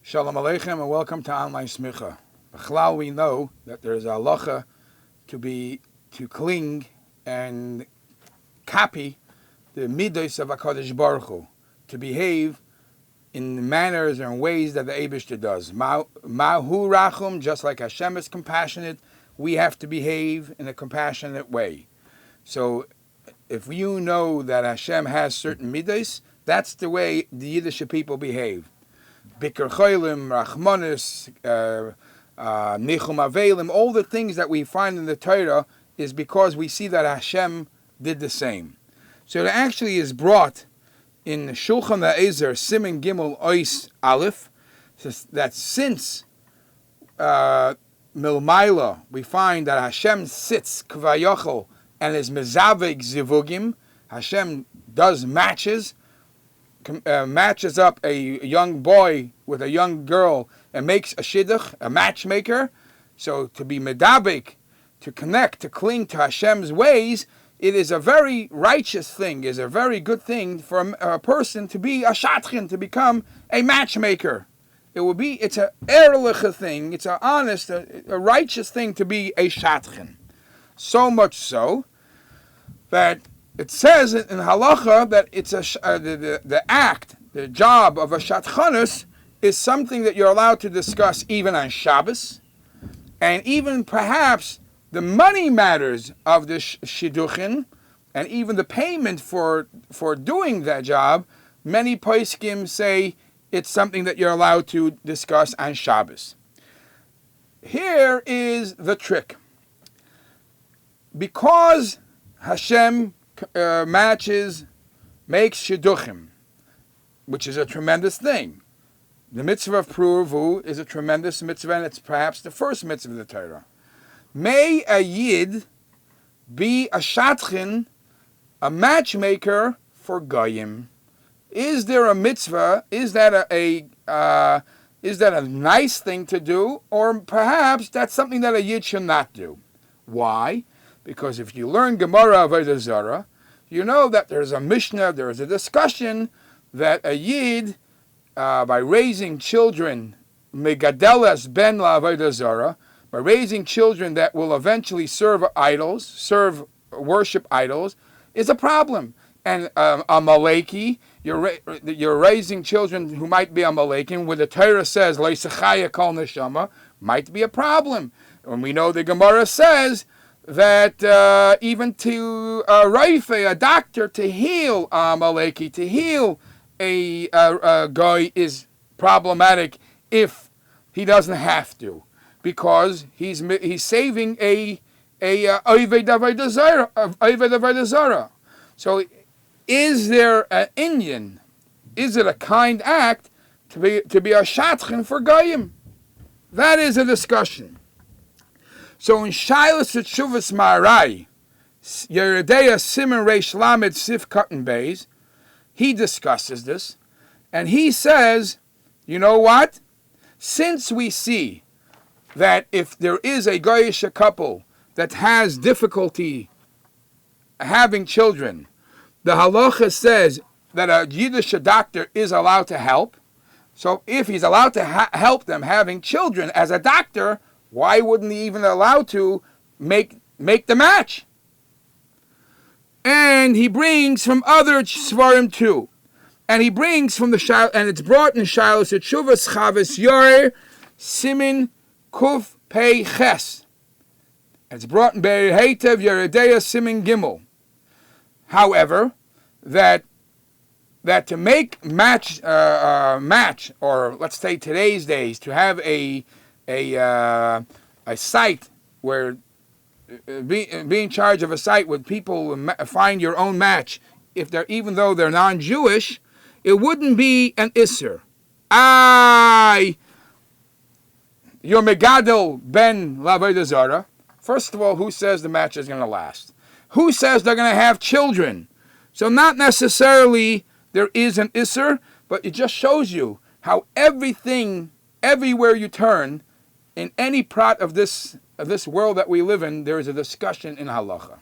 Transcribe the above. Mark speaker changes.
Speaker 1: Shalom Aleichem and welcome to Online Smicha. B'chlal, we know that there is a halacha to cling and copy the midos of HaKadosh Baruch Hu, to behave in manners and ways that the Eibishter does. Mahu rachum, just like Hashem is compassionate, we have to behave in a compassionate way. So if you know that Hashem has certain midos, that's the way the Yiddish people behave. Biker Cholim, Rachmanis, Nichum Avelim, all the things that we find in the Torah is because we see that Hashem did the same. So it actually is brought in Shulchan Ha'ezer, Siman Gimel Ois Aleph, that since Milmaila we find that Hashem sits Kvayochel and is Mezaveg Zivugim, Hashem does matches up a young boy with a young girl and makes a shidduch, a matchmaker. So to be medabek, to connect, to cling to Hashem's ways, it is a very righteous thing, is a very good thing for a person to be a shatchin, to become a matchmaker. It's a ehrliche thing, it's an honest, a righteous thing to be a shatchin. So much so that it says in halacha that it's the act, the job of a shatchanus is something that you're allowed to discuss even on Shabbos, and even perhaps the money matters of the shidduchin, and even the payment for doing that job. Many poskim say it's something that you're allowed to discuss on Shabbos. Here is the trick. Because Hashem makes shidduchim, which is a tremendous thing. The mitzvah of Pruvu is a tremendous mitzvah, and it's perhaps the first mitzvah of the Torah. May a yid be a shatchin, a matchmaker for goyim? Is there a mitzvah? Is that a nice thing to do, or perhaps that's something that a yid should not do? Why? Because if you learn Gemara Avodah Zarah, you know that there's a Mishnah, there's a discussion that a Yid, by raising children, Megadelas ben la Avodah Zarah, by raising children that will eventually serve worship idols, is a problem. And Amaleki, you're raising children who might be Amalekim, where the Torah says, Leisachaya kol neshama, might be a problem. And we know the Gemara says that even to Raife, a doctor, to heal Amaleki, to heal a guy is problematic if he doesn't have to, because he's saving a Oved Avodah Zarah. So is there an Indian? Is it a kind act to be a shatchin for Goyim? That is a discussion. So in Shilas Tshuvas Marai, Yeredeya Siman Reish Lamed Sif Cotton Bays, he discusses this, and he says, you know what? Since we see that if there is a Goyish couple that has difficulty having children, the halacha says that a Yiddish doctor is allowed to help. So if he's allowed to help them having children as a doctor, why wouldn't he even allow to make the match? And he brings from other svarim too. And he brings from and it's brought in Shilas Tshuvas Chavis Yor Simin Kuf Pei Ches. It's brought in Be'er Heitev Yeredeya Simin Gimel. However, that to make match, or let's say today's days, to have a site where be in charge of a site where people find your own match, even though they're non-Jewish, it wouldn't be an isser. You're megadol ben l'avodah zarah. First of all, who says the match is going to last? Who says they're going to have children? So not necessarily there is an isser, but it just shows you how everything, everywhere you turn, in any part of this world that we live in, there is a discussion in halacha.